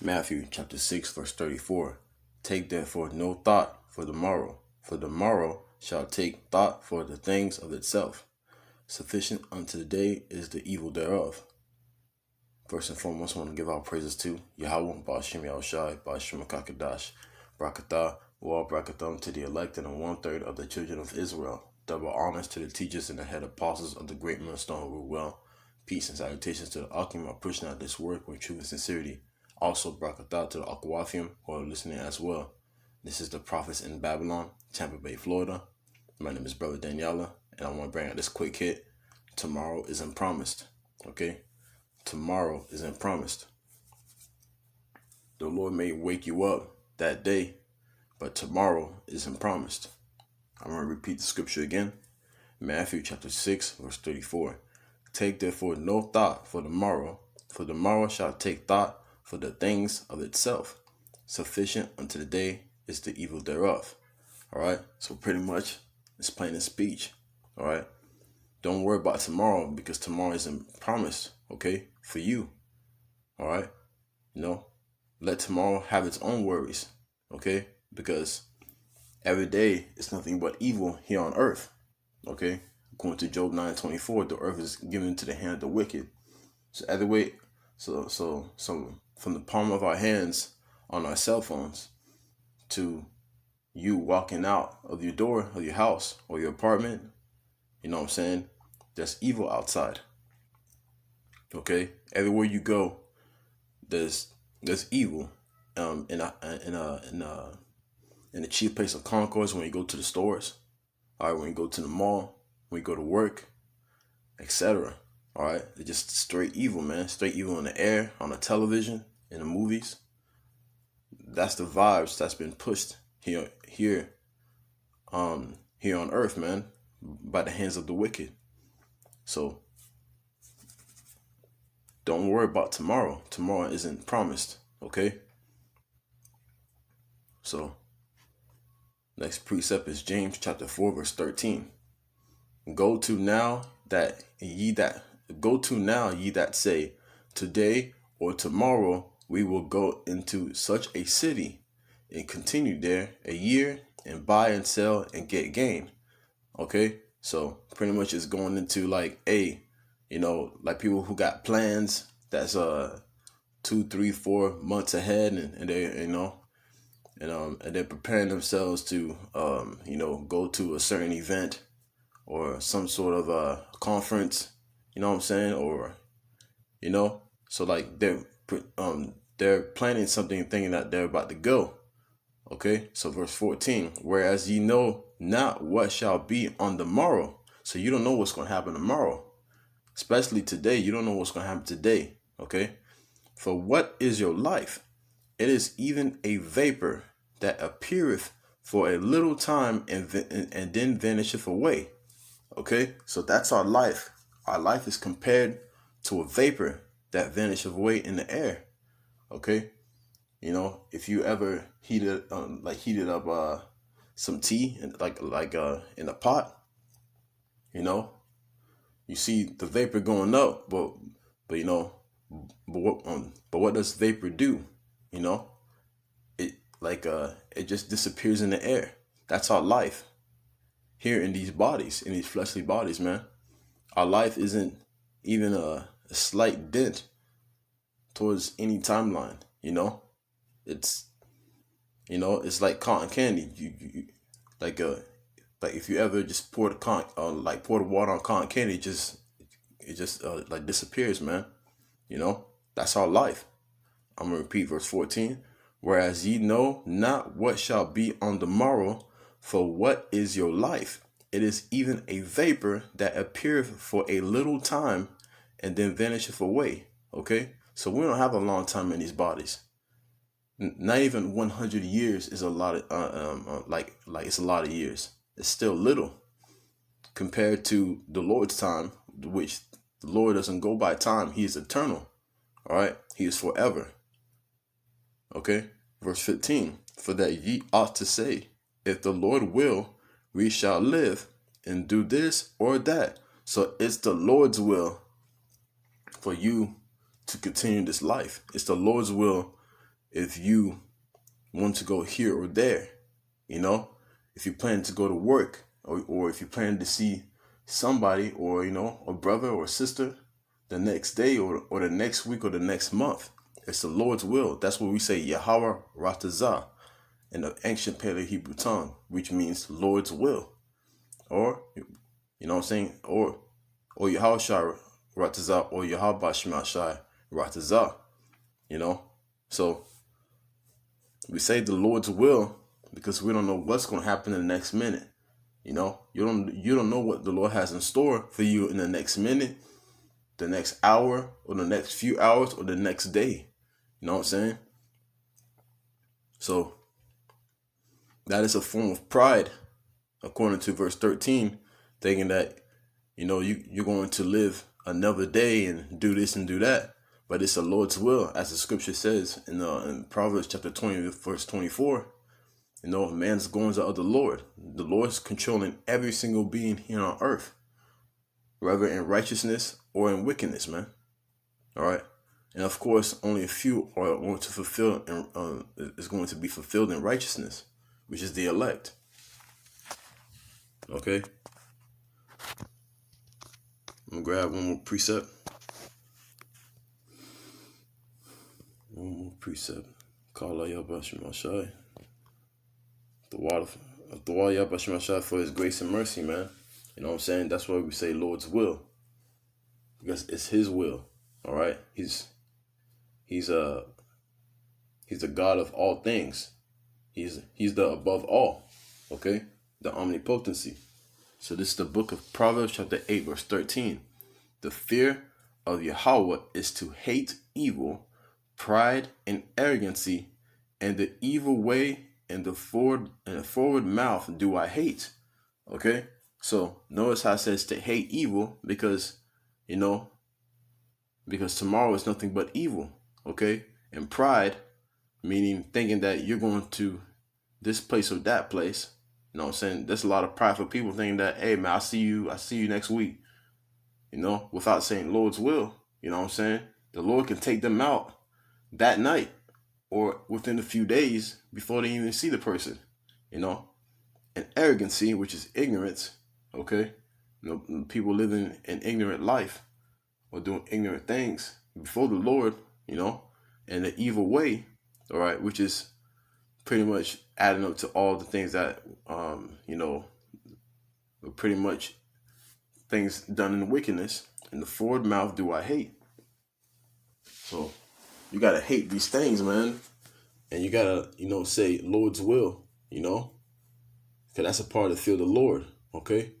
Matthew chapter 6 verse 34. Take therefore no thought for the morrow shall take thought for the things of itself. Sufficient unto the day is the evil thereof. First and foremost, I want to give our praises to YAHAWAH, BAHASHAM, YAHAWASHI, BAHASHAM, QADASH, BARAK, BARAK to the elected and 1/3 of the children of Israel. Double honors to the teachers and the head apostles of the GREATMILLSTONE who rule well. Peace and salutations to the ATHAM are pushing out this work with truth and sincerity. Also, BARAK to the Aquafium who are listening as well. This is the Prophets in Babylon, Tampa Bay, Florida. My name is Brother Daniela, and I want to bring out this quick hit. Tomorrow isn't promised, okay? Tomorrow isn't promised. The Lord may wake you up that day, but tomorrow isn't promised. I'm going to repeat the scripture again. Matthew chapter 6, verse 34. Take therefore no thought for the morrow shall take thought for the things of itself. Sufficient unto the day is the evil thereof. All right. So pretty much it's plain in speech. All right. Don't worry about tomorrow because tomorrow isn't promised. Okay. For you. All right. Let tomorrow have its own worries. Okay. Because every day is nothing but evil here on earth. Okay. According to Job 9:24, the earth is given into the hand of the wicked. So either way, so from the palm of our hands on our cell phones to you walking out of your door of your house or your apartment, you know what I'm saying? There's evil outside. Okay, everywhere you go, there's evil. In the chief place of concourse when you go to the stores, all right, when you go to the mall, when you go to work, etc. All right, it's just straight evil, man. Straight evil in the air, on the television, in the movies. That's the vibes that's been pushed here on earth, man, by the hands of the wicked. So don't worry about tomorrow. Tomorrow isn't promised, okay? So next precept is James chapter 4 verse 13. Go to now ye that say, today or tomorrow we will go into such a city and continue there a year and buy and sell and get gain. Okay, so pretty much it's going into like like people who got plans that's 2, 3, 4 months ahead, and they and they're preparing themselves to go to a certain event or some sort of a conference, you know what I'm saying, or so like they're planning something thinking that they're about to go. Okay, so verse 14, whereas ye know not what shall be on the morrow. So you don't know what's going to happen tomorrow, especially today. You don't know what's going to happen today. Okay, for what is your life? It is even a vapor that appeareth for a little time and then vanisheth away. Okay, so that's our life. Our life is compared to a vapor that vanisheth away in the air. Okay, if you ever heated up some tea and like in a pot, you see the vapor going up, but what does vapor do? It just disappears in the air. That's our life here in these bodies, in these fleshly bodies, man. Our life isn't even a slight dent towards any timeline. It's like cotton candy. You like if you ever just pour the water on cotton candy, it just like disappears, man. That's our life. I'm gonna repeat verse 14. Whereas ye know not what shall be on the morrow, for what is your life? It is even a vapor that appeareth for a little time and then vanisheth away. Okay, so we don't have a long time in these bodies. Not even 100 years is a lot of it's a lot of years. It's still little compared to the Lord's time, which the Lord doesn't go by time. He is eternal. All right, He is forever. Okay, verse 15. For that ye ought to say, if the Lord will, we shall live and do this or that. So it's the Lord's will for you to continue this life. It's the Lord's will if you want to go here or there, you know, if you plan to go to work, or if you plan to see somebody, or, you know, a brother or sister the next day, or the next week, or the next month. It's the Lord's will. That's what we say, YAHAWAH in the ancient Paleo Hebrew tongue, which means Lord's will. Or, you know what I'm saying? Or YAHAWASHI Ratazah, or YAHAWASHI Ratazah. You know? So we say the Lord's will because we don't know what's going to happen in the next minute. You know, you don't know what the Lord has in store for you in the next minute, the next hour, or the next few hours, or the next day. You know what I'm saying? So that is a form of pride, according to verse 13, thinking that, you know, you're going to live another day and do this and do that. But it's the Lord's will, as the scripture says in Proverbs chapter 20, verse 24. You know, man's goings are of the Lord. The Lord's controlling every single being here on earth, whether in righteousness or in wickedness, man. All right. And of course, only a few are going to fulfill and is going to be fulfilled in righteousness, which is the elect. Okay. I'm gonna grab one more precept. One more precept. Call YAHAWASHI. The YAHAWASHI for his grace and mercy, man. You know what I'm saying? That's why we say Lord's will. Because it's his will. All right. He's a God of all things. He's the above all. Okay? The omnipotency. So this is the book of Proverbs chapter 8, verse 13. The fear of Yahweh is to hate evil, pride and arrogancy, and the evil way and the forward mouth do I hate. Okay? So notice how it says to hate evil, because, you know, because tomorrow is nothing but evil. Okay? And pride, meaning thinking that you're going to this place or that place. You know what I'm saying? There's a lot of prideful people thinking that, hey man, I see you next week. You know, without saying Lord's will. You know what I'm saying? The Lord can take them out that night or within a few days before they even see the person. You know? And arrogancy, which is ignorance, okay? You know, people living an ignorant life or doing ignorant things before the Lord, you know, and the evil way, all right, which is pretty much adding up to all the things that, you know, pretty much things done in wickedness. And the forward mouth do I hate. So you got to hate these things, man. And you got to, you know, say Lord's will, you know, because that's a part of the fear of the Lord, okay?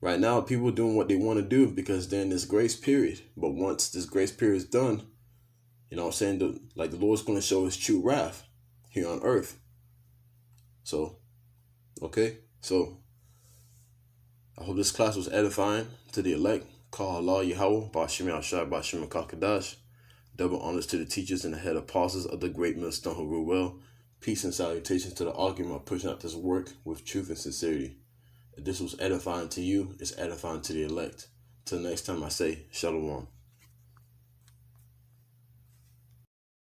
Right now, people are doing what they want to do because they're in this grace period. But once this grace period is done, you know what I'm saying, the Lord's going to show his true wrath here on earth. So, okay? So, I hope this class was edifying to the elect. Call Allah Yahawah, BAHASHAM, BAHASHAM, QADASH. Double honors to the teachers and the head apostles of the great millstone who rule well. Peace and salutations to the argument pushing out this work with truth and sincerity. If this was edifying to you, it's edifying to the elect. Till next time I say, Shalom.